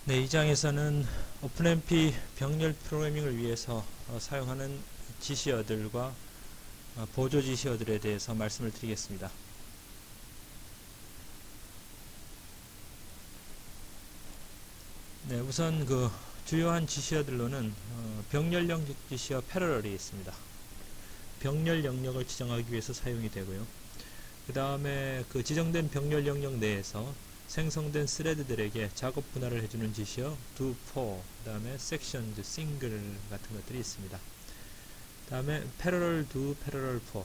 네, 이 장에서는 오픈MP 병렬 프로그래밍을 위해서 사용하는 지시어들과 보조 지시어들에 대해서 말씀을 드리겠습니다. 네, 우선 그 주요한 지시어들로는 병렬 영역 지시어 패러럴이 있습니다. 병렬 영역을 지정하기 위해서 사용이 되고요. 그 다음에 그 지정된 병렬 영역 내에서 생성된 스레드들에게 작업 분할을 해주는 지시어 do, for, 그 다음에 sections, single 같은 것들이 있습니다. 그 다음에 parallel do, parallel for.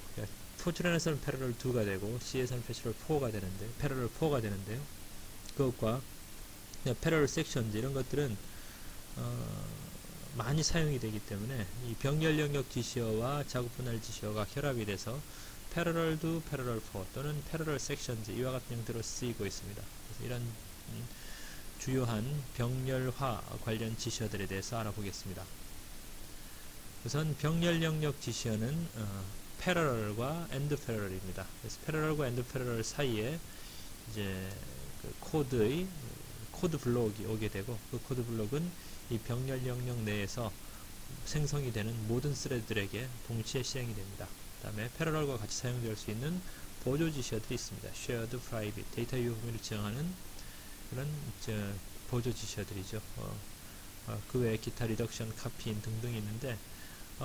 포출란에서는 parallel do가 되고 C에서는 parallel 4가 되는데요. 그것과 parallel sections 이런 것들은 많이 사용이 되기 때문에 이 병렬 영역 지시어와 작업 분할 지시어가 결합이 돼서 parallel do, parallel for 또는 parallel sections 이와 같은 형태로 쓰이고 있습니다. 그래서 이런 주요한 병렬화 관련 지시어들에 대해서 알아보겠습니다. 우선 병렬 영역 지시어는 parallel과 end parallel입니다. 그래서 parallel과 end parallel 사이에 이제 그 코드 블록이 오게 되고 그 코드 블록은 이 병렬 영역 내에서 생성이 되는 모든 스레드들에게 동시에 실행이 됩니다. 그 다음에 패러럴과 같이 사용될 수 있는 보조 지시어들이 있습니다. shared, private, 데이터 유효 범위를 지정하는 그런 보조 지시어들이죠. 그 외에 기타 리덕션, 카피인 등등이 있는데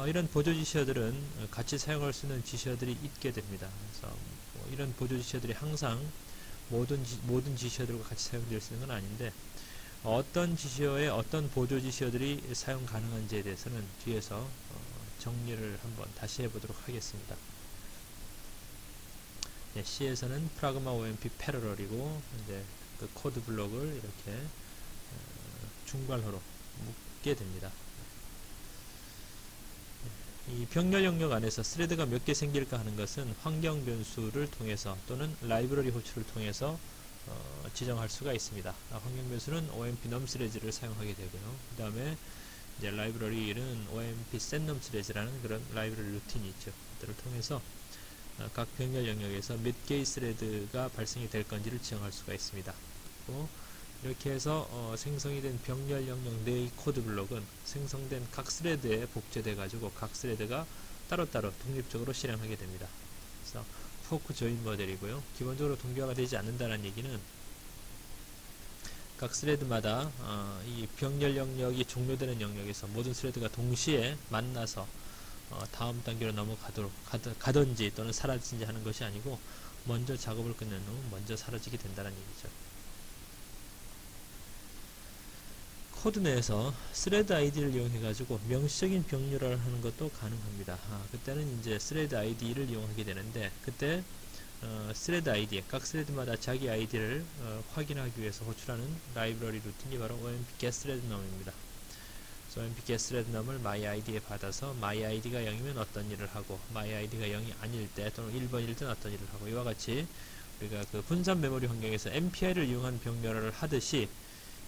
이런 보조 지시어들은 같이 사용할 수 있는 지시어들이 있게 됩니다. 그래서 이런 보조 지시어들이 항상 모든 지시어들과 같이 사용될 수 있는 건 아닌데 어떤 지시어에 어떤 보조 지시어들이 사용 가능한지에 대해서는 뒤에서 정리를 한번 다시 해보도록 하겠습니다. 네, C에서는 프라그마 OMP 패러럴이고 이제 그 코드 블록을 이렇게 중괄호로 묶게 됩니다. 이 병렬 영역 안에서 스레드가 몇 개 생길까 하는 것은 환경 변수를 통해서 또는 라이브러리 호출을 통해서 지정할 수가 있습니다. 환경 변수는 OMP numSledge를 사용하게 되고요. 그 다음에 이제 라이브러리는 OMP setNumSledge라는 그런 라이브러리 루틴이 있죠. 그들을 통해서 각 병렬 영역에서 몇 개의 스레드가 발생이 될 건지를 지정할 수가 있습니다. 그리고 이렇게 해서 생성이 된 병렬 영역 내의 코드 블록은 생성된 각 스레드에 복제돼 가지고 각 스레드가 따로따로 독립적으로 실행하게 됩니다. 그래서 포크 조인 모델이고요. 기본적으로 동기화가 되지 않는다는 얘기는 각 스레드마다 이 병렬 영역이 종료되는 영역에서 모든 스레드가 동시에 만나서 다음 단계로 가든지 또는 사라지든지 하는 것이 아니고 먼저 작업을 끝낸 후 먼저 사라지게 된다는 얘기죠. 코드 내에서 스레드 아이디를 이용해 가지고 명시적인 병렬화를 하는 것도 가능합니다. 그때는 이제 스레드 아이디를 이용하게 되는데 그때 스레드 아이디, 각 스레드마다 자기 아이디를 확인하기 위해서 호출하는 라이브러리 루틴이 바로 OMP getThreadNum입니다. OMP getThreadNum을 myID에 받아서 myID가 0이면 어떤 일을 하고 myID가 0이 아닐 때 또는 1번일 때 어떤 일을 하고 이와 같이 우리가 그 분산 메모리 환경에서 MPI를 이용한 병렬화를 하듯이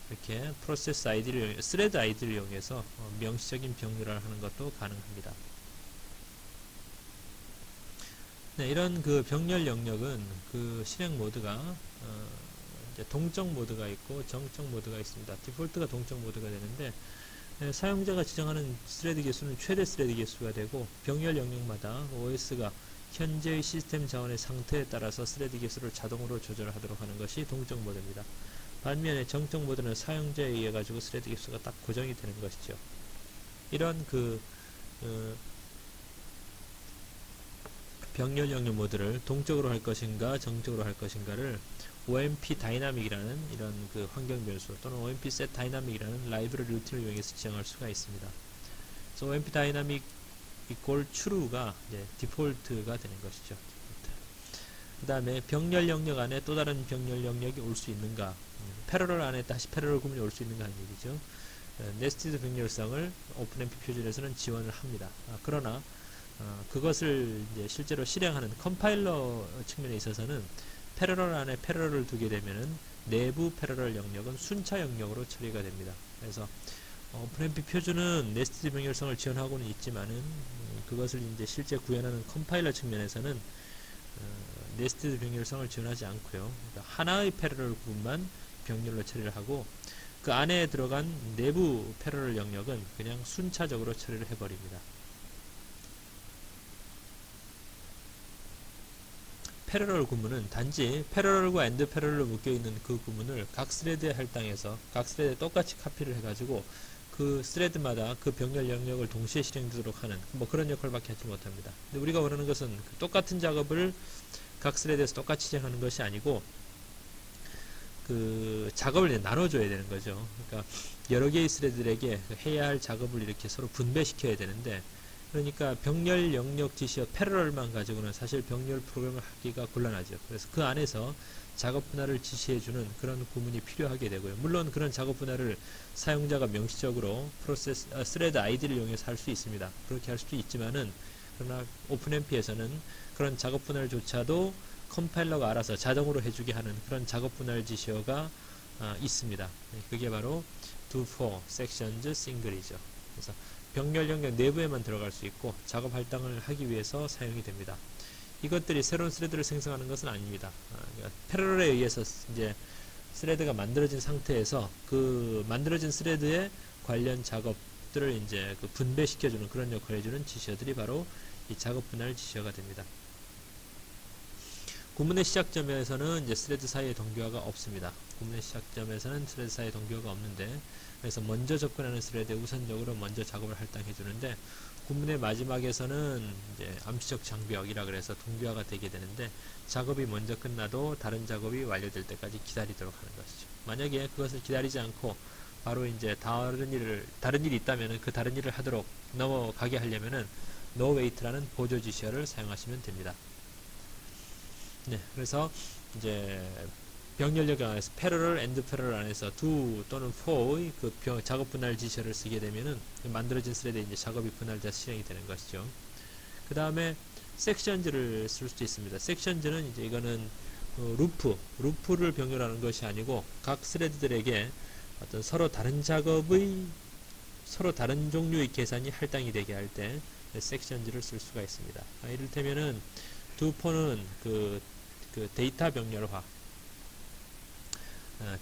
이렇게 프로세스 아이디를 스레드 아이디를 이용해서 명시적인 병렬화를 하는 것도 가능합니다. 네, 이런 그 병렬 영역은 그 실행 모드가 이제 동적 모드가 있고 정적 모드가 있습니다. 디폴트가 동적 모드가 되는데 사용자가 지정하는 스레드 개수는 최대 스레드 개수가 되고 병렬 영역마다 OS가 현재의 시스템 자원의 상태에 따라서 스레드 개수를 자동으로 조절하도록 하는 것이 동적 모드입니다. 반면에 정적 모드는 사용자에 의해 가지고 스레드 개수가 딱 고정이 되는 것이죠. 이런 그 병렬 영역 모드를 동적으로 할 것인가 정적으로 할 것인가를 OMP 다이나믹이라는 이런 그 환경 변수 또는 OMP set 다이나믹이라는 라이브러리 루틴을 이용해서 지정할 수가 있습니다. 그래서 OMP 다이나믹 equal true가 이제 디폴트가 되는 것이죠. 그 다음에 병렬 영역 안에 또 다른 병렬 영역이 올 수 있는가, 패러럴 안에 다시 패러럴 구문이 올 수 있는가 하는 얘기죠. 네스티드 병렬성을 오픈MP 표준에서는 지원을 합니다. 그러나 그것을 이제 실제로 실행하는 컴파일러 측면에 있어서는 패러럴 안에 패러럴을 두게 되면은 내부 패러럴 영역은 순차 영역으로 처리가 됩니다. 그래서 오픈MP 표준은 네스티드 병렬성을 지원하고는 있지만은 그것을 이제 실제 구현하는 컴파일러 측면에서는 네스티드 병렬성을 지원하지 않고요. 그러니까 하나의 패러럴 부분만 병렬로 처리를 하고 그 안에 들어간 내부 패러럴 영역은 그냥 순차적으로 처리를 해버립니다. 패러럴 구문은 단지 패러럴과 엔드 패러럴로 묶여있는 그 구문을 각 스레드에 할당해서 각 스레드에 똑같이 카피를 해가지고 그 스레드마다 그 병렬 영역을 동시에 실행되도록 하는 뭐 그런 역할밖에 하지 못합니다. 근데 우리가 원하는 것은 똑같은 작업을 각 스레드에서 똑같이 진행하는 것이 아니고 그 작업을 나눠줘야 되는 거죠. 그러니까 여러 개의 스레드들에게 해야 할 작업을 이렇게 서로 분배시켜야 되는데, 그러니까 병렬 영역 지시어 패러럴만 가지고는 사실 병렬 프로그램을 하기가 곤란하죠. 그래서 그 안에서 작업 분할을 지시해주는 그런 구문이 필요하게 되고요. 물론 그런 작업 분할을 사용자가 명시적으로 스레드 아이디를 이용해서 할 수 있습니다. 그렇게 할 수도 있지만은, 그러나 오픈MP에서는 그런 작업 분할조차도 컴파일러가 알아서 자동으로 해주게 하는 그런 작업 분할 지시어가 있습니다. 그게 바로 do for sections single이죠. 그래서 병렬 영역 내부에만 들어갈 수 있고 작업 할당을 하기 위해서 사용이 됩니다. 이것들이 새로운 스레드를 생성하는 것은 아닙니다. 그러니까 패러럴에 의해서 이제 스레드가 만들어진 상태에서 그 만들어진 스레드의 관련 작업들을 이제 그 분배시켜주는 그런 역할을 해주는 지시어들이 바로 이 작업 분할 지시어가 됩니다. 구문의 시작점에서는 이제 스레드 사이의 동기화가 없습니다. 구문의 시작점에서는 스레드 사이의 동기화가 없는데, 그래서 먼저 접근하는 스레드에 우선적으로 먼저 작업을 할당해 주는데, 구문의 마지막에서는 이제 암시적 장벽이라 그래서 동기화가 되게 되는데, 작업이 먼저 끝나도 다른 작업이 완료될 때까지 기다리도록 하는 것이죠. 만약에 그것을 기다리지 않고 바로 이제 다른 일이 있다면은 그 다른 일을 하도록 넘어가게 하려면은 no wait라는 보조 지시어를 사용하시면 됩니다. 네, 그래서 이제 병렬 안에서 패러럴, 엔드 패러럴 안에서 do 또는 for의 그 작업 분할 지시어를 쓰게 되면은 만들어진 스레드에 이제 작업이 분할돼서 실행이 되는 것이죠. 그 다음에 섹션즈를 쓸 수도 있습니다. 섹션즈는 이제 이거는 루프를 병렬하는 것이 아니고 각 스레드들에게 어떤 서로 다른 작업의 서로 다른 종류의 계산이 할당이 되게 할 때 섹션즈를 쓸 수가 있습니다. 이를테면은 do for는 그 데이터 병렬화,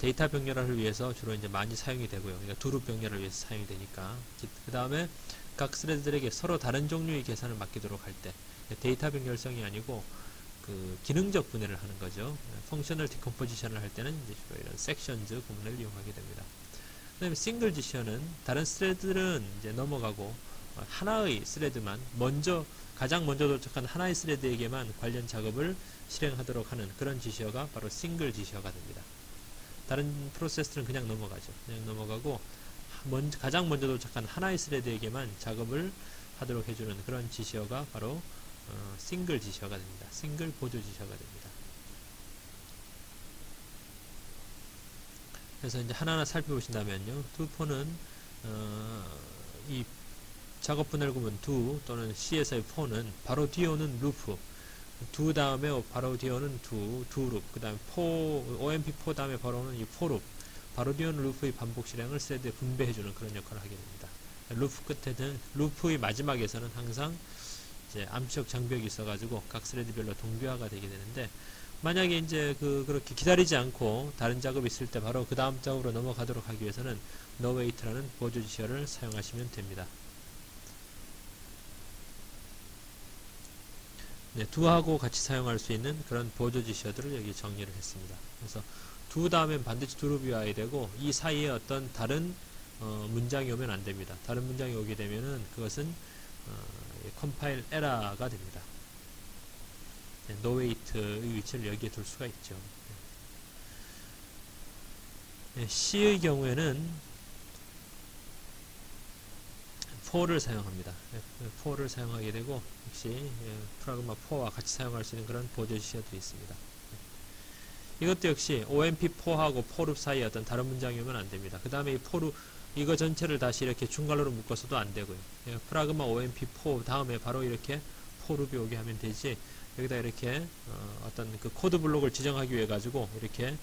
데이터 병렬화를 위해서 주로 이제 많이 사용이 되고요. 그러니까 두룹 병렬을 위해서 사용이 되니까. 그 다음에 각 스레드들에게 서로 다른 종류의 계산을 맡기도록 할 때, 데이터 병렬성이 아니고 그 기능적 분해를 하는 거죠. 펑셔널 디컴포지션을 할 때는 이제 주로 이런 섹션즈 구문을 이용하게 됩니다. 그 다음에 싱글 지시어는 다른 스레드들은 이제 넘어가고 하나의 스레드만 가장 먼저 도착한 하나의 스레드에게만 관련 작업을 실행하도록 하는 그런 지시어가 바로 싱글 지시어가 됩니다. 다른 프로세스들은 그냥 넘어가죠. 그냥 넘어가고 가장 먼저 도착한 하나의 스레드에게만 작업을 하도록 해주는 그런 지시어가 바로 싱글 지시어가 됩니다. 싱글 보조 지시어가 됩니다. 그래서 이제 하나하나 살펴보신다면요, do for는 이 작업 분할 구문 do 또는 C에서의 for는 바로 뒤에 오는 루프, do 다음에 바로 뒤에 오는 do loop, 그 다음에 OMP4 다음에 바로 오는 이 for loop, 바로 뒤에 오는 루프의 반복 실행을 스레드에 분배해주는 그런 역할을 하게 됩니다. 루프의 마지막에서는 항상 이제 암시적 장벽이 있어가지고 각 스레드별로 동기화가 되게 되는데, 만약에 이제 그렇게 기다리지 않고 다른 작업이 있을 때 바로 그 다음 작업으로 넘어가도록 하기 위해서는 no wait라는 보조 지시어를 사용하시면 됩니다. 네, do하고 같이 사용할 수 있는 그런 보조 지시어들을 여기 정리를 했습니다. 그래서 do 다음엔 반드시 do로이 와야 되고, 이 사이에 어떤 다른 문장이 오면 안 됩니다. 다른 문장이 오게 되면은 그것은 컴파일 에러가 됩니다. 네, no wait의 위치를 여기에 둘 수가 있죠. 네, C의 경우에는 for를 사용합니다. for를 사용하게 되고, 역시 프라그마 4와 같이 사용할 수 있는 그런 보조 지시어도 있습니다. 이것도 역시 OMP4하고 for loop 사이에 어떤 다른 문장이 오면 안 됩니다. 그 다음에 이 for loop 이거 전체를 다시 이렇게 중괄호로 묶어서도 안 되고요. 프라그마 OMP4 다음에 바로 이렇게 for loop이 오게 하면 되지, 여기다 이렇게 어떤 그 코드 블록을 지정하기 위해 가지고 이렇게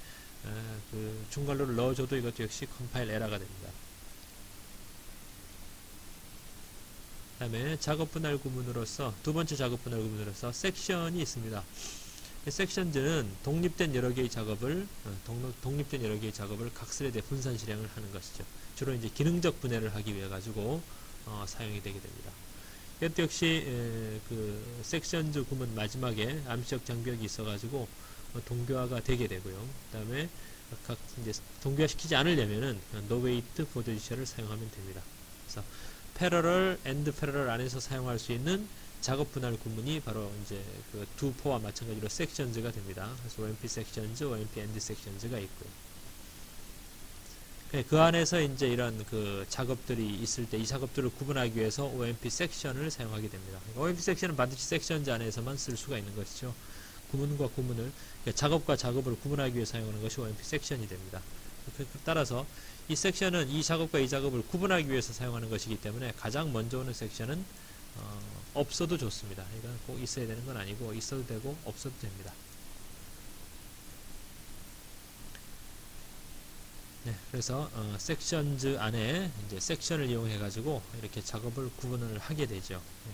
그 중괄호를 넣어줘도 이것도 역시 컴파일 에러가 됩니다. 그 다음에 작업 분할 구문으로서 두 번째 작업 분할 구문으로서 섹션이 있습니다. 섹션즈는 독립된 여러 개의 작업을 각 스레드에 분산 실행을 하는 것이죠. 주로 이제 기능적 분해를 하기 위해 가지고 사용이 되게 됩니다. 이것도 역시 그 섹션즈 구문 마지막에 암시적 장벽이 있어가지고 동교화가 되게 되고요. 그다음에 각 이제 동교화 시키지 않으려면은 노웨이트 보조지셔를 사용하면 됩니다. 그래서 패러럴, 엔드 패러럴 안에서 사용할 수 있는 작업 분할 구문이 바로 이제 그 두포와 마찬가지로 섹션즈가 됩니다. 그래서 OMP 섹션즈, OMP 엔드 섹션즈가 있고요. 그 안에서 이제 이런 그 작업들이 있을 때 이 작업들을 구분하기 위해서 OMP 섹션을 사용하게 됩니다. OMP 섹션은 반드시 섹션즈 안에서만 쓸 수가 있는 것이죠. 구문과 구문을, 작업과 작업을 구분하기 위해 사용하는 것이 OMP 섹션이 됩니다. 따라서 이 섹션은 이 작업과 이 작업을 구분하기 위해서 사용하는 것이기 때문에 가장 먼저 오는 섹션은 없어도 좋습니다. 그러니까 꼭 있어야 되는 건 아니고 있어도 되고 없어도 됩니다. 네, 그래서 섹션즈 안에 이제 섹션을 이용해 가지고 이렇게 작업을 구분을 하게 되죠. 네,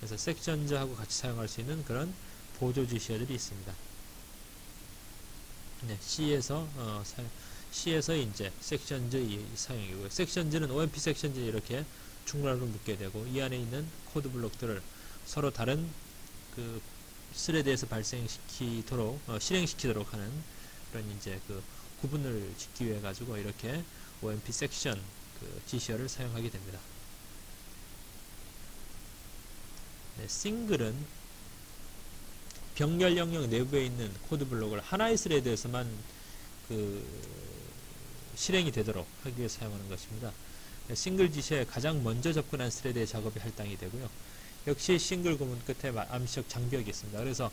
그래서 섹션즈하고 같이 사용할 수 있는 그런 보조 지시어들이 있습니다. 네, C에서 이제 섹션즈 사용이고요. 섹션즈는 OMP 섹션즈 이렇게 중괄호로 묶게 되고 이 안에 있는 코드 블록들을 서로 다른 그 스레드에서 발생시키도록 실행시키도록 하는 그런 이제 그 구분을 짓기 위해 가지고 이렇게 OMP 섹션 그 지시어를 사용하게 됩니다. 네, 싱글은 병렬 영역 내부에 있는 코드 블록을 하나의 스레드에서만 그 실행이 되도록 하기 위해 사용하는 것입니다. 싱글 지시에 가장 먼저 접근한 스레드의 작업이 할당이 되고요. 역시 싱글 구문 끝에 암시적 장벽이 있습니다. 그래서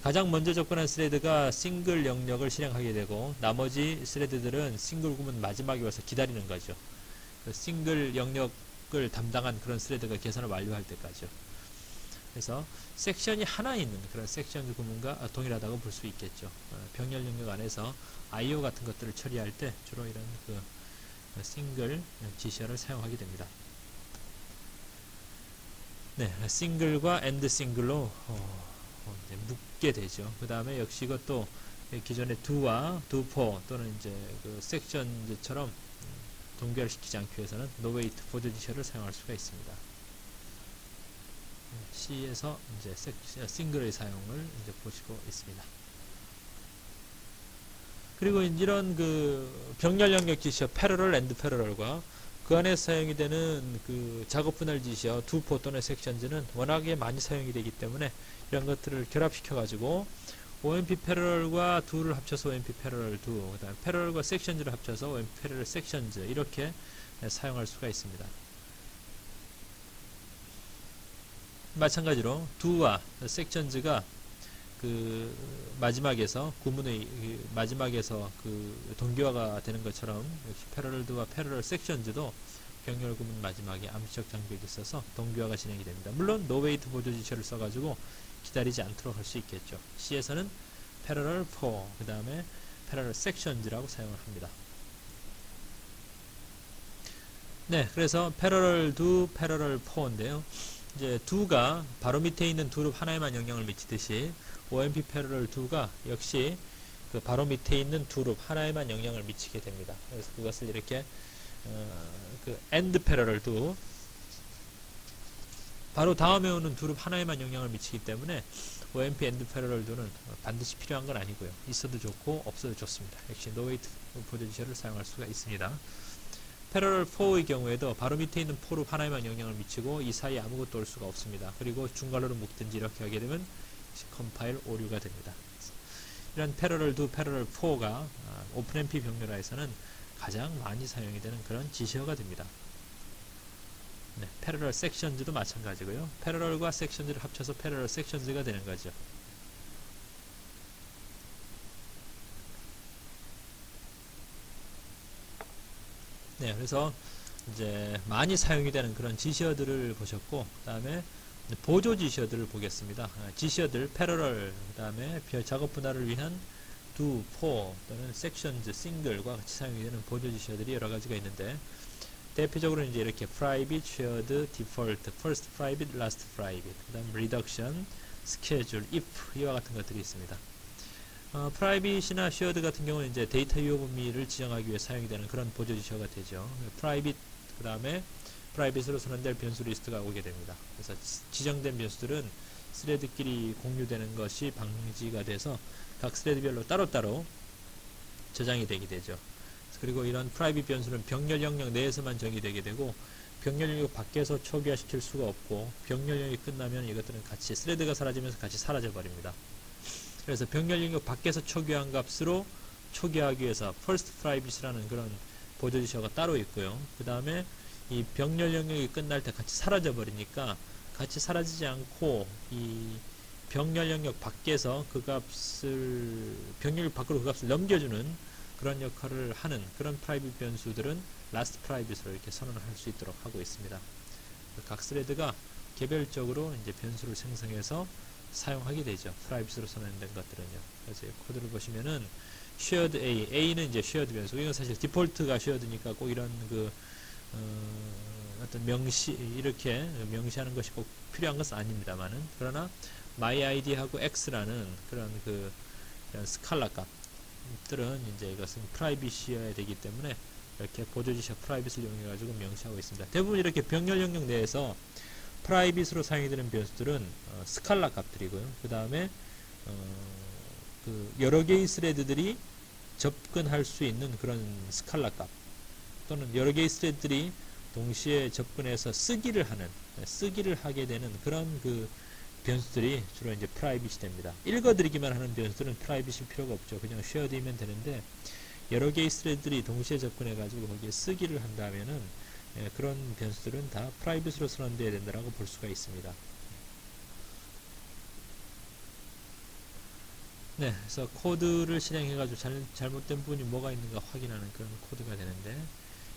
가장 먼저 접근한 스레드가 싱글 영역을 실행하게 되고 나머지 스레드들은 싱글 구문 마지막에 와서 기다리는 거죠. 그 싱글 영역을 담당한 그런 스레드가 계산을 완료할 때까지요. 그래서 섹션이 하나 있는 그런 섹션 구문과 동일하다고 볼 수 있겠죠. 병렬 영역 안에서 IO 같은 것들을 처리할 때 주로 이런 그 싱글 지시어를 사용하게 됩니다. 네, 싱글과 엔드 싱글로 묶게 되죠. 그 다음에 역시 이것도 기존의 do와 do-for 또는 이제 그 섹션처럼 동결 시키지 않기 위해서는 노웨이트 보조 지시어를 사용할 수가 있습니다. C에서 이제 싱글의 사용을 이제 보시고 있습니다. 그리고 이런 그 병렬 영역 지시어 패러럴 앤드 패러럴과 그 안에 사용이 되는 그 작업 분할 지시어 do-for 또는 섹션즈는 워낙에 많이 사용이 되기 때문에 이런 것들을 결합시켜 가지고 OMP 패러럴과 do를 합쳐서 OMP 패러럴 do, 그다음 패러럴과 섹션즈를 합쳐서 OMP 패러럴 섹션즈 이렇게 사용할 수가 있습니다. 마찬가지로 do와 섹션즈가 그 마지막에서 구문의 마지막에서 그 동기화가 되는 것처럼 역시 패러럴 do와 패러럴 섹션즈도 병렬 구문 마지막에 암시적 장벽이 있어서 동기화가 진행이 됩니다. 물론 노웨이트 보조 지시를 써가지고 기다리지 않도록 할 수 있겠죠. C에서는 패러럴 for 그 다음에 패러럴 섹션즈라고 사용을 합니다. 네, 그래서 패러럴 do, 패러럴 for인데요. 이제 do가 바로 밑에 있는 do 룹 하나에만 영향을 미치듯이 OMP 패러럴 do가 역시 그 바로 밑에 있는 do 룹 하나에만 영향을 미치게 됩니다. 그래서 그것을 이렇게 그 end 패러럴 do 바로 다음에 오는 do 룹 하나에만 영향을 미치기 때문에 OMP end 패러럴 do는 반드시 필요한 건 아니고요. 있어도 좋고 없어도 좋습니다. 역시 노웨이트 보조 지시를 사용할 수가 있습니다. 패러럴 4의 경우에도 바로 밑에 있는 for 룹 하나에만 영향을 미치고 이 사이에 아무것도 올 수가 없습니다. 그리고 중괄호로 묶든지 이렇게 하게 되면 컴파일 오류가 됩니다. 이런 패러럴 do, 패러럴 4가 오픈MP 병렬화에서는 가장 많이 사용이 되는 그런 지시어가 됩니다. 네, 패러럴 섹션즈도 마찬가지고요. 패러럴과 섹션즈를 합쳐서 패러럴 섹션즈가 되는 거죠. 네, 그래서 이제 많이 사용이 되는 그런 지시어들을 보셨고, 그 다음에 보조 지시어들을 보겠습니다. 지시어들, 패러럴, 그 다음에 작업 분할을 위한 do, for 또는 sections, single과 같이 사용이 되는 보조 지시어들이 여러 가지가 있는데, 대표적으로 이제 이렇게 private, shared, default, first private, last private, 그 다음 reduction, schedule, if 이와 같은 것들이 있습니다. 프라이빗이나 shared 같은 경우는 이제 데이터 유효범위를 지정하기 위해 사용이 되는 그런 보조 지시어가 되죠. private 그 다음에 프라이빗으로 선언될 변수 리스트가 오게 됩니다. 그래서 지정된 변수들은 스레드끼리 공유되는 것이 방지가 돼서 각 스레드별로 따로따로 저장이 되게 되죠. 그리고 이런 프라이빗 변수는 병렬 영역 내에서만 정의되게 되고 병렬 영역 밖에서 초기화시킬 수가 없고 병렬 영역이 끝나면 이것들은 같이 스레드가 사라지면서 같이 사라져 버립니다. 그래서 병렬 영역 밖에서 초기화한 값으로 초기화하기 위해서 first private이라는 그런 보조 지시어가 따로 있고요. 그 다음에 이 병렬 영역이 끝날 때 같이 사라져 버리니까 같이 사라지지 않고 이 병렬 영역 밖에서 그 값을 병렬 밖으로 그 값을 넘겨주는 그런 역할을 하는 그런 프라이빗 변수들은 last private로 이렇게 선언을 할 수 있도록 하고 있습니다. 각 스레드가 개별적으로 이제 변수를 생성해서 사용하게 되죠. 프라이빗으로 선언된 것들은요. 그래서 이 코드를 보시면은 shared A, A는 이제 shared 변수. 이건 사실 디폴트가 shared니까 꼭 이런 그 어떤 명시 이렇게 명시하는 것이 꼭 필요한 것은 아닙니다만은 그러나 myID하고 x라는 그런 그 이런 스칼라 값들은 이제 이것은 프라이빗이어야 되기 때문에 이렇게 보조지시어 프라이빗을 이용해 가지고 명시하고 있습니다. 대부분 이렇게 병렬 영역 내에서 프라이빗으로 사용이 되는 변수들은 스칼라 값들이고요. 그 다음에 그 여러 개의 스레드들이 접근할 수 있는 그런 스칼라 값 또는 여러 개의 스레드들이 동시에 접근해서 쓰기를 하게 되는 그런 그 변수들이 주로 이제 프라이빗이 됩니다. 읽어드리기만 하는 변수들은 프라이빗일 필요가 없죠. 그냥 쉐어드이면 되는데 여러 개의 스레드들이 동시에 접근해 가지고 거기에 쓰기를 한다면은 그런 변수들은 다 프라이빗으로 선언되어야 된다라고 볼 수가 있습니다. 네, 그래서 코드를 실행해가지고 잘못된 부분이 뭐가 있는가 확인하는 그런 코드가 되는데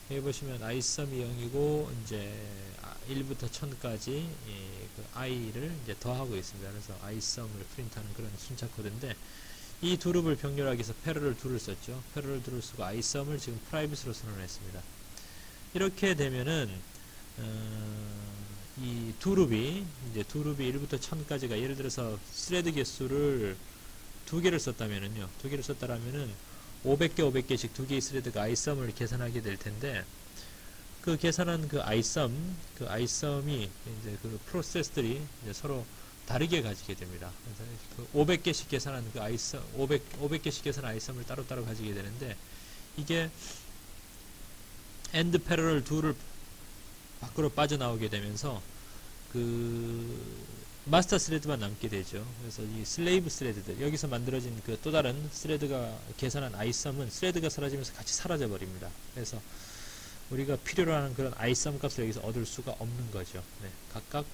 여기 보시면 isum이 0이고 이제 1부터 1000까지 그 i를 이제 더하고 있습니다. 그래서 isum을 프린트하는 그런 순차 코드인데 이 두 룹을 병렬하기 위해서 패러럴 2를 썼죠. 패러럴 2를 쓰고 isum을 지금 프라이빗으로 선언했습니다. 이렇게 되면은 이 두 룹이 1부터 1000까지가 예를 들어서 스레드 개수를 두 개를 썼다면은요. 두 개를 썼다라면은 500개 500개씩 두 개의 스레드가 isum을 계산하게 될 텐데 그 계산한 그 isum이 이제 그 프로세스들이 이제 서로 다르게 가지게 됩니다. 그래서 그 500개씩 계산한 그 isum 500개씩 계산한 isum을 따로따로 가지게 되는데 이게 end parallel 2를 밖으로 빠져나오게 되면서 그 마스터 스레드만 남게 되죠. 그래서 이 슬레이브 스레드들 여기서 만들어진 그 또 다른 스레드가 계산한 isum은 스레드가 사라지면서 같이 사라져 버립니다. 그래서 우리가 필요로 하는 그런 isum 값을 여기서 얻을 수가 없는 거죠. 네, 각각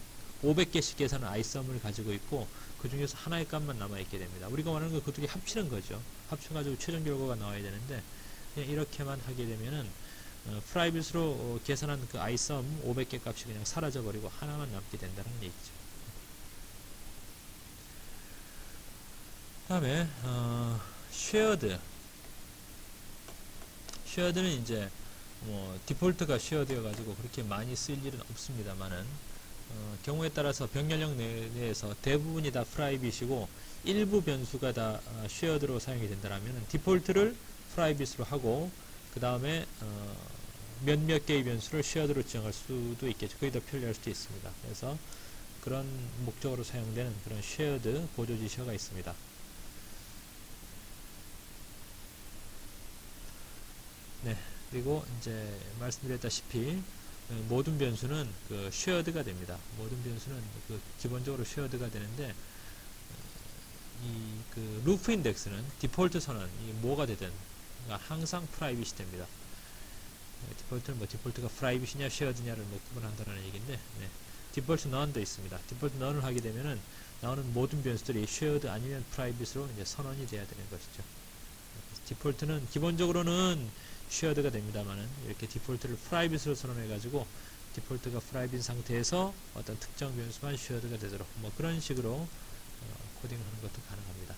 500개씩 계산한 isum을 가지고 있고 그 중에서 하나의 값만 남아 있게 됩니다. 우리가 원하는 건 그 두 개 합치는 거죠. 합쳐가지고 최종 결과가 나와야 되는데 그냥 이렇게만 하게 되면은 프라이빗으로 계산한 그 isum 500개 값이 그냥 사라져 버리고 하나만 남게 된다는 얘기죠. 다음에 shared는 이제 뭐 디폴트가 shared여 가지고 그렇게 많이 쓸 일은 없습니다만은 경우에 따라서 병렬형 내에서 대부분이 다 프라이빗이고 일부 변수가 다 shared로 사용이 된다면 디폴트를 프라이빗으로 하고 그 다음에 몇몇 개의 변수를 shared로 지정할 수도 있겠죠. 그게 더 편리할 수도 있습니다. 그래서 그런 목적으로 사용되는 그런 shared 보조 지시어가 있습니다. 네, 그리고 이제 말씀드렸다시피 모든 변수는 그 shared가 됩니다. 모든 변수는 그 기본적으로 shared가 되는데 이 그 루프 인덱스는 디폴트 선언 이 뭐가 되든 항상 프라이빗이 됩니다. 디폴트는 뭐 디폴트가 프라이빗이냐 shared냐를 뭐 구분한다는 얘기인데 네, 디폴트 none도 있습니다. 디폴트 none을 하게 되면은 나오는 모든 변수들이 shared 아니면 프라이빗으로 이제 선언이 돼야 되는 것이죠. 디폴트는 기본적으로는 shared가 됩니다만은 이렇게 디폴트를 프라이빗으로 선언해 가지고 디폴트가 프라이빗 상태에서 어떤 특정 변수만 shared가 되도록 뭐 그런 식으로 코딩하는 것도 가능합니다.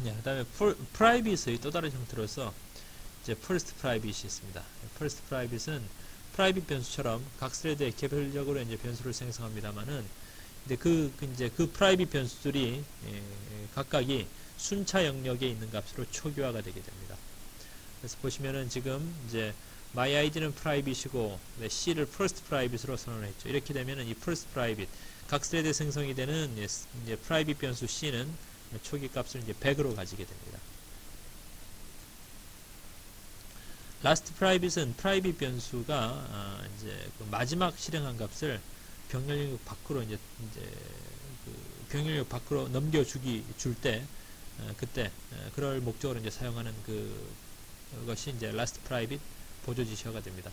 네, 그 다음에 프라이빗의 또 다른 형태로서 이제 first private이 있습니다. first private은 프라이빗 변수처럼 각 스레드에 개별적으로 이제 변수를 생성합니다만은, 근데 이제 그 프라이빗 변수들이 각각이 순차 영역에 있는 값으로 초기화가 되게 됩니다. 그래서 보시면은 지금 이제 my id는 프라이빗이고 C를 first private으로 선언을 했죠. 이렇게 되면은 이 first private 각 스레드에 생성이 되는 이제 프라이빗 변수 C는 초기 값을 이제 100으로 가지게 됩니다. last private은 프라이빗 변수가 이제 그 마지막 실행한 값을 병렬 영역 밖으로 이제 그 병렬 영역 밖으로 넘겨주기 줄 때 그때 그럴 목적으로 이제 사용하는 그것이 이제 last private 보조 지시어가 됩니다.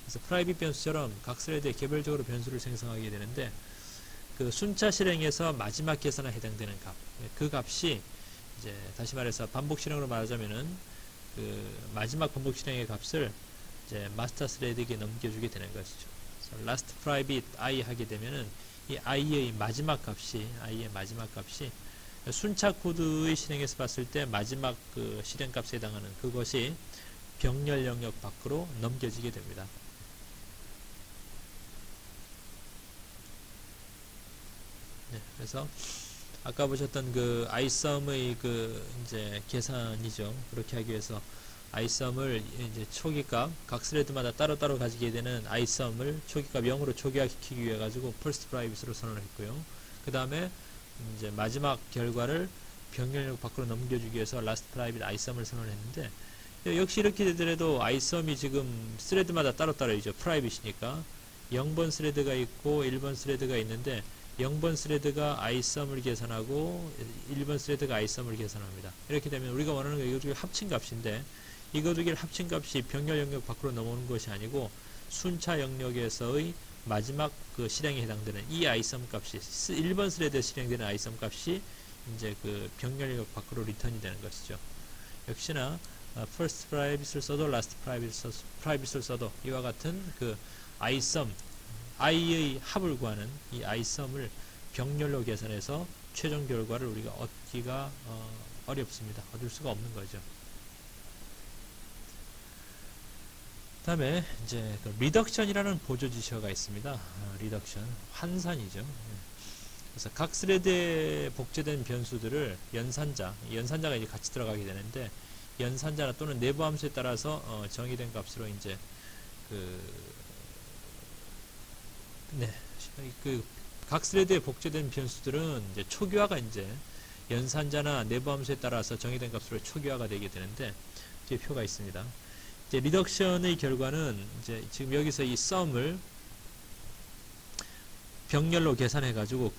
그래서 프라이빗 변수처럼 각 스레드에 개별적으로 변수를 생성하게 되는데, 그 순차 실행에서 마지막 계산에 해당되는 값, 그 값이 이제 다시 말해서 반복 실행으로 말하자면은 그 마지막 반복 실행의 값을 이제 마스터 스레드에게 넘겨주게 되는 것이죠. 그래서 last private i 하게 되면은 이 i의 마지막 값이 순차 코드의 실행에서 봤을 때 마지막 그 실행 값에 해당하는 그것이 병렬 영역 밖으로 넘겨지게 됩니다. 네, 그래서 아까 보셨던 그 isum의 그 이제 계산이죠. 그렇게 하기 위해서 isum을 이제 초기값 각 스레드마다 따로따로 가지게 되는 isum을 초기값 0으로 초기화시키기 위해 가지고 first private으로 선언을 했고요. 그 다음에 이제 마지막 결과를 병렬 밖으로 넘겨주기 위해서 last private isum을 선언을 했는데, 역시 이렇게 되더라도 isum이 지금 스레드마다 따로따로이죠. 프라이빗이니까 0번 스레드가 있고 1번 스레드가 있는데 0번 스레드가 isum을 계산하고 1번 스레드가 isum을 계산합니다. 이렇게 되면 우리가 원하는 건 이거 두 개 합친 값인데, 이거 두 개를 합친 값이 병렬 영역 밖으로 넘어오는 것이 아니고 순차 영역에서의 마지막 그 실행에 해당되는 이 isum 값이 1번 스레드에 실행되는 isum 값이 이제 그 병렬 영역 밖으로 리턴이 되는 것이죠. 역시나 first private을 써도 last private을 써도 이와 같은 그 isum i의 합을 구하는 이 isum을 병렬로 계산해서 최종 결과를 우리가 얻기가 어렵습니다. 얻을 수가 없는 거죠. 다음에 이제 그 reduction이라는 보조 지시어가 있습니다. reduction 환산이죠. 그래서 각 스레드에 복제된 변수들을 연산자가 이제 같이 들어가게 되는데, 연산자나 또는 내부 함수에 따라서 정의된 값으로 이제 각 스레드에 복제된 변수들은 이제 초기화가 이제 연산자나 내부 함수에 따라서 정의된 값으로 초기화가 되게 되는데, 뒤에 표가 있습니다. 이제 리덕션의 결과는 이제 지금 여기서 이 sum을 병렬로 계산해 가지고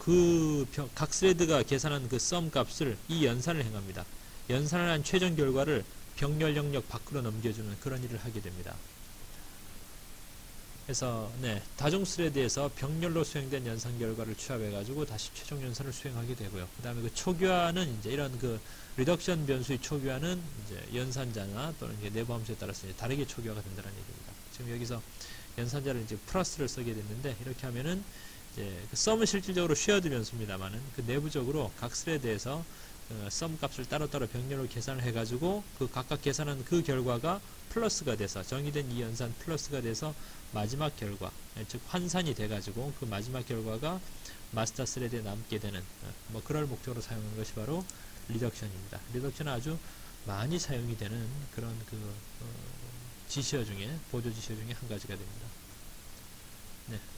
각 스레드가 계산한 그 sum 값을 이 연산을 행합니다. 연산을 한 최종 결과를 병렬 영역 밖으로 넘겨주는 그런 일을 하게 됩니다. 그래서 다중 스레드에서 병렬로 수행된 연산 결과를 취합해 가지고 다시 최종 연산을 수행하게 되고요. 그 다음에 그 초기화는 이제 이런 그 리덕션 변수의 초기화는 이제 연산자나 또는 이제 내부 함수에 따라서 이제 다르게 초기화가 된다는 얘기입니다. 지금 여기서 연산자를 이제 플러스를 쓰게 됐는데, 이렇게 하면은 이제 그 썸은 실질적으로 쉐어드 변수입니다만은 그 내부적으로 각 스레드에서 썸 값을 따로따로 병렬로 계산을 해가지고 그 각각 계산한 그 결과가 플러스가 돼서 정의된 이 연산 플러스가 돼서 마지막 결과, 즉 환산이 돼가지고 그 마지막 결과가 마스터 스레드에 남게 되는 뭐 그럴 목적으로 사용하는 것이 바로 리덕션입니다. 리덕션은 아주 많이 사용이 되는 그런 지시어 중에 보조 지시어 중에 한 가지가 됩니다.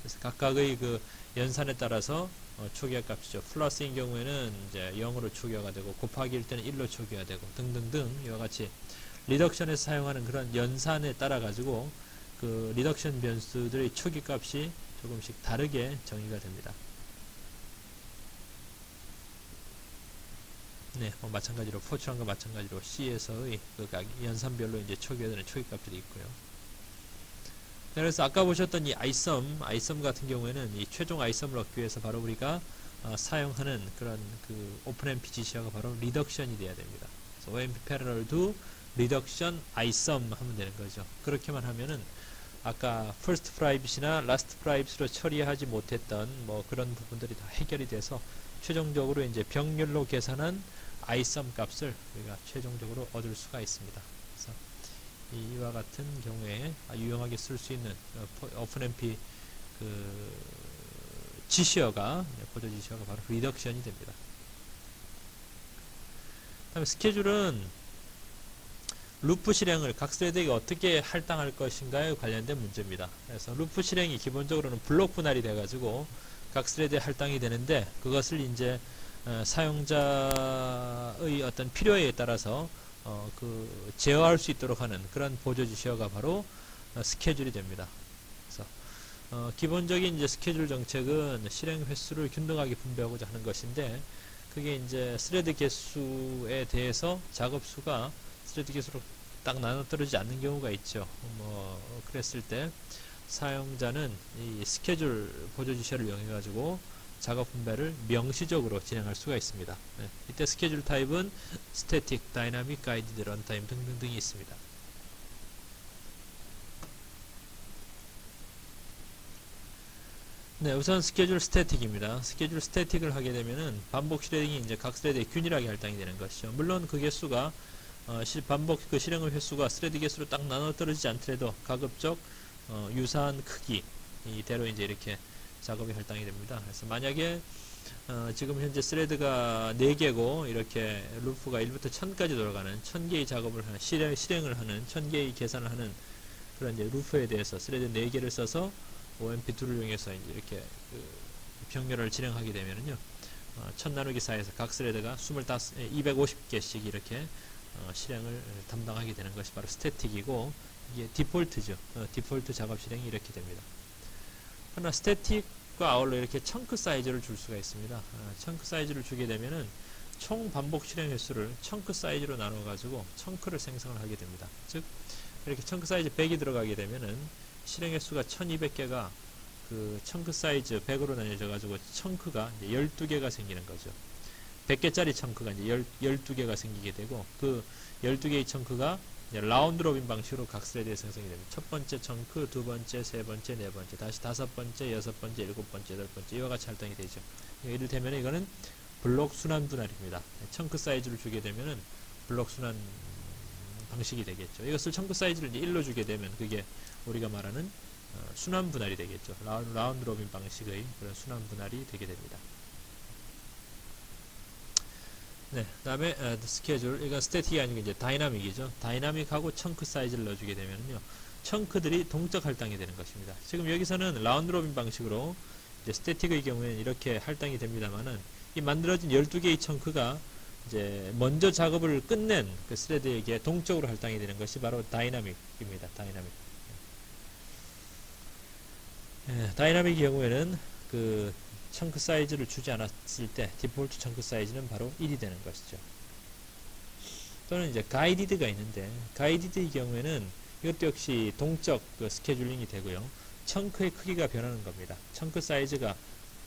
그래서 각각의 그 연산에 따라서 초기화 값이죠. 플러스인 경우에는 이제 0으로 초기화가 되고, 곱하기일 때는 1로 초기화가 되고 등등등 이와 같이 리덕션에서 사용하는 그런 연산에 따라 가지고 그 리덕션 변수들의 초기 값이 조금씩 다르게 정의가 됩니다. 뭐 마찬가지로 포출한 것 마찬가지로 C에서의 그 연산별로 이제 초기화되는 초기 값들이 있고요. 그래서 아까 보셨던 이 isum 같은 경우에는 이 최종 isum을 얻기 위해서 바로 우리가 사용하는 그런 그 오픈MP 지시어가 바로 reduction이 돼야 됩니다. 그래서 OMP parallel to reduction isum 하면 되는 거죠. 그렇게만 하면은 아까 first private이나 last private로 처리하지 못했던 뭐 그런 부분들이 다 해결이 돼서 최종적으로 이제 병렬로 계산한 isum 값을 우리가 최종적으로 얻을 수가 있습니다. 그래서 이와 같은 경우에 유용하게 쓸 수 있는 오픈MP 그 지시어가 보조 지시어가 바로 리덕션이 됩니다. 다음에 스케줄은 루프 실행을 각 스레드에게 어떻게 할당할 것인가에 관련된 문제입니다. 그래서 루프 실행이 기본적으로는 블록 분할이 돼가지고 각 스레드에 할당이 되는데, 그것을 이제 사용자의 어떤 필요에 따라서 제어할 수 있도록 하는 그런 보조 지시어가 바로 스케줄이 됩니다. 그래서 기본적인 이제 스케줄 정책은 실행 횟수를 균등하게 분배하고자 하는 것인데, 그게 이제 스레드 개수에 대해서 작업 수가 스레드 개수로 딱 나눠 떨어지지 않는 경우가 있죠. 그랬을 때 사용자는 이 스케줄 보조 지시를 이용해 가지고 작업 분배를 명시적으로 진행할 수가 있습니다. 네. 이때 스케줄 타입은 스태틱, 다이나믹, 가이디드, 런타임 등등등이 있습니다. 네, 우선 스케줄 스태틱입니다. 스케줄 스태틱을 하게 되면은 반복 실행이 이제 각 스레드에 균일하게 할당이 되는 것이죠. 물론 그 개수가 반복 그 실행의 횟수가 스레드 개수로 딱 나눠 떨어지지 않더라도 가급적 유사한 크기 이대로 이제 이렇게 작업이 할당이 됩니다. 그래서 만약에 지금 현재 스레드가 4개고 이렇게 루프가 1부터 1000까지 돌아가는 1000개의 작업을 하는 실행을 하는 1000개의 계산을 하는 그런 이제 루프에 대해서 스레드 4개를 써서 OMP2를 이용해서 이제 이렇게 병렬을 진행하게 되면은요, 1000 나누기 4에서 각 스레드가 250개씩 이렇게 실행을 담당하게 되는 것이 바로 스태틱이고, 이게 디폴트죠. 디폴트 작업 실행이 이렇게 됩니다. 그러나 스태틱과 아울러 이렇게 청크 사이즈를 줄 수가 있습니다. 청크 사이즈를 주게 되면은 총 반복 실행 횟수를 청크 사이즈로 나눠 가지고 청크를 생성을 하게 됩니다. 즉 이렇게 청크 사이즈 100이 들어가게 되면은 실행 횟수가 1200개가 그 청크 사이즈 100으로 나뉘어져 가지고 청크가 이제 12개가 생기는 거죠. 100개짜리 청크가 이제 12개가 생기게 되고, 그 12개의 청크가 라운드 로빈 방식으로 각 스레드에 생성이 됩니다. 첫 번째 청크, 두 번째, 세 번째, 네 번째, 다시 다섯 번째, 여섯 번째, 일곱 번째, 여덟 번째, 이와 같이 할당이 되죠. 이를테면 이거는 블록 순환 분할입니다. 청크 사이즈를 주게 되면은 블록 순환 방식이 되겠죠. 이것을 청크 사이즈를 이제 1로 주게 되면 그게 우리가 말하는 순환 분할이 되겠죠. 라운드 로빈 방식의 그런 순환 분할이 되게 됩니다. 네, 다음에 스케줄, 이건 스태틱이 아니고 이제 다이나믹이죠. 다이나믹하고 청크 사이즈를 넣어주게 되면요, 청크들이 동적 할당이 되는 것입니다. 지금 여기서는 라운드 로빈 방식으로 이제 스태틱의 경우에는 이렇게 할당이 됩니다만은, 이 만들어진 12개의 청크가 이제 먼저 작업을 끝낸 그 스레드에게 동적으로 할당이 되는 것이 바로 다이나믹입니다. 다이나믹. 다이나믹의 경우에는 그 청크 사이즈를 주지 않았을 때 디폴트 청크 사이즈는 바로 1이 되는 것이죠. 또는 이제 가이디드가 있는데, 가이디드의 경우에는 이것도 역시 동적 그 스케줄링이 되고요. 청크의 크기가 변하는 겁니다. 청크 사이즈가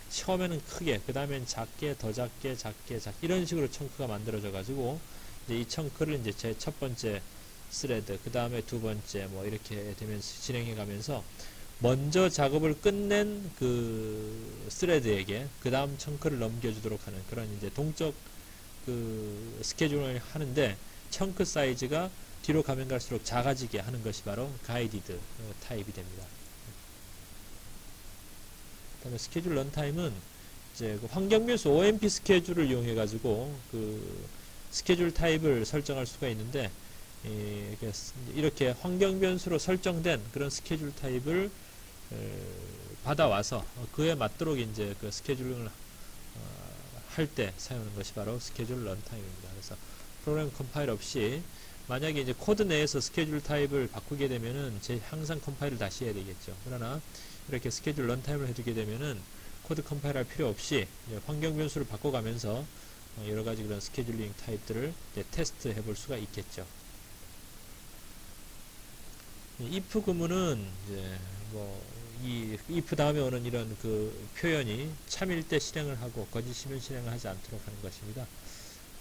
처음에는 크게, 그 다음엔 작게, 더 작게, 작게, 이런 식으로 청크가 만들어져 가지고 이제 이 청크를 이제 제 첫 번째 스레드, 그 다음에 두 번째 뭐 이렇게 되면서 진행해 가면서 먼저 작업을 끝낸 그 스레드에게 그 다음 청크를 넘겨주도록 하는 그런 이제 동적 그 스케줄을 하는데, 청크 사이즈가 뒤로 가면 갈수록 작아지게 하는 것이 바로 가이디드 타입이 됩니다. 그다음에 스케줄 런타임은 이제 그 환경 변수 OMP 스케줄을 이용해 가지고 그 스케줄 타입을 설정할 수가 있는데, 이렇게 환경 변수로 설정된 그런 스케줄 타입을 받아와서 그에 맞도록 이제 그 스케줄링을 할 때 사용하는 것이 바로 스케줄 런타임입니다. 그래서 프로그램 컴파일 없이 만약에 이제 코드 내에서 스케줄 타입을 바꾸게 되면은 항상 컴파일을 다시 해야 되겠죠. 그러나 이렇게 스케줄 런타임을 해두게 되면은 코드 컴파일 할 필요 없이 환경 변수를 바꿔가면서 여러 가지 그런 스케줄링 타입들을 이제 테스트 해볼 수가 있겠죠. if 구문은 이제 이 if 다음에 오는 이런 그 표현이 참일 때 실행을 하고 거짓이면 실행을 하지 않도록 하는 것입니다.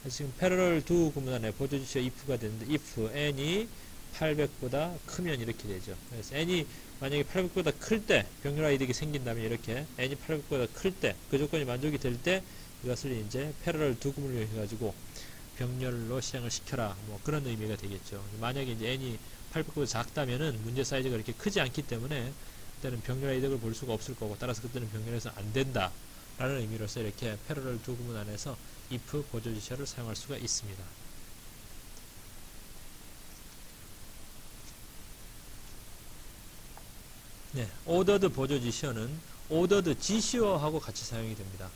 지금 패러럴 두 구문 안에 보조 지시어 if가 되는데, if n이 800보다 크면 이렇게 되죠. 그래서 n이 만약에 800보다 클 때 병렬 이득이 생긴다면 이렇게 n이 800보다 클 때 그 조건이 만족이 될 때 이것을 이제 패러럴 두 구문을 이용해 가지고 병렬로 실행을 시켜라. 뭐 그런 의미가 되겠죠. 만약에 이제 n이 800보다 작다면은 문제 사이즈가 이렇게 크지 않기 때문에 그때는 병렬의 이득을 볼 수가 없을 거고, 따라서 그때는 병렬에서 안 된다 라는 의미로서 이렇게 패러럴 두 구문 안에서 if 보조 지시어를 사용할 수가 있습니다. 네, ordered 보조 지시어는 ordered 지시어하고 같이 사용이 됩니다.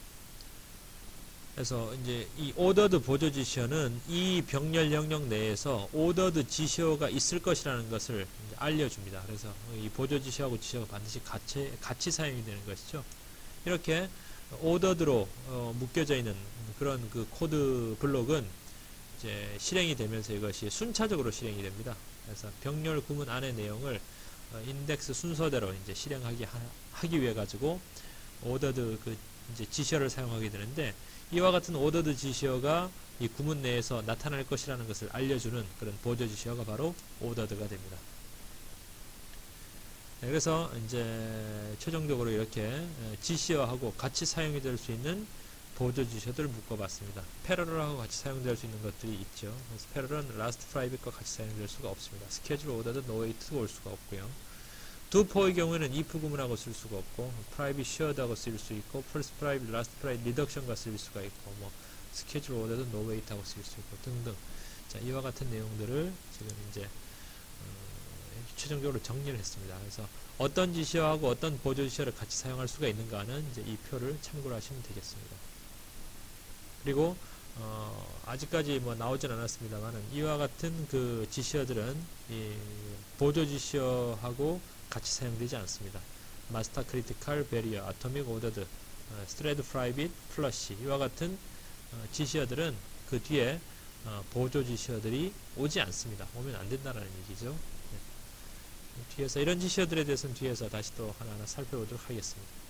그래서 이제 이 ordered 보조 지시어는 이 병렬 영역 내에서 ordered 지시어가 있을 것이라는 것을 이제 알려줍니다. 그래서 이 보조 지시어하고 지시어가 반드시 같이 사용이 되는 것이죠. 이렇게 ordered로 묶여져 있는 그런 그 코드 블록은 이제 실행이 되면서 이것이 순차적으로 실행이 됩니다. 그래서 병렬 구문 안의 내용을 인덱스 순서대로 이제 실행하기 위해 가지고 ordered 그 이제 지시어를 사용하게 되는데, 이와 같은 ordered 지시어가 이 구문 내에서 나타날 것이라는 것을 알려주는 그런 보조 지시어가 바로 ordered가 됩니다. 네, 그래서 이제 최종적으로 이렇게 지시어하고 같이 사용이 될 수 있는 보조 지시어들을 묶어봤습니다. 패러럴하고 같이 사용될 수 있는 것들이 있죠. 그래서 패러럴은 last private과 같이 사용될 수가 없습니다. schedule ordered no wait가 올 수가 없고요. do for의 경우에는 if 구문하고 쓸 수가 없고, private shared하고 쓸 수 있고, first private, last private reduction과 쓸 수가 있고, 뭐 schedule ordered no wait하고 쓸 수 있고 등등. 자, 이와 같은 내용들을 지금 이제 최종적으로 정리를 했습니다. 그래서 어떤 지시어하고 어떤 보조 지시어를 같이 사용할 수가 있는가는 이제 이 표를 참고를 하시면 되겠습니다. 그리고 아직까지 뭐 나오진 않았습니다만은 이와 같은 그 지시어들은 이 보조 지시어하고 같이 사용되지 않습니다. 마스터 크리티컬 베리어, 아토믹 오더드, 스트레드 프라이빗, 플러시 이와 같은 지시어들은 그 뒤에 보조 지시어들이 오지 않습니다. 오면 안 된다는 얘기죠. 네. 뒤에서 이런 지시어들에 대해서는 뒤에서 다시 또 하나하나 살펴보도록 하겠습니다.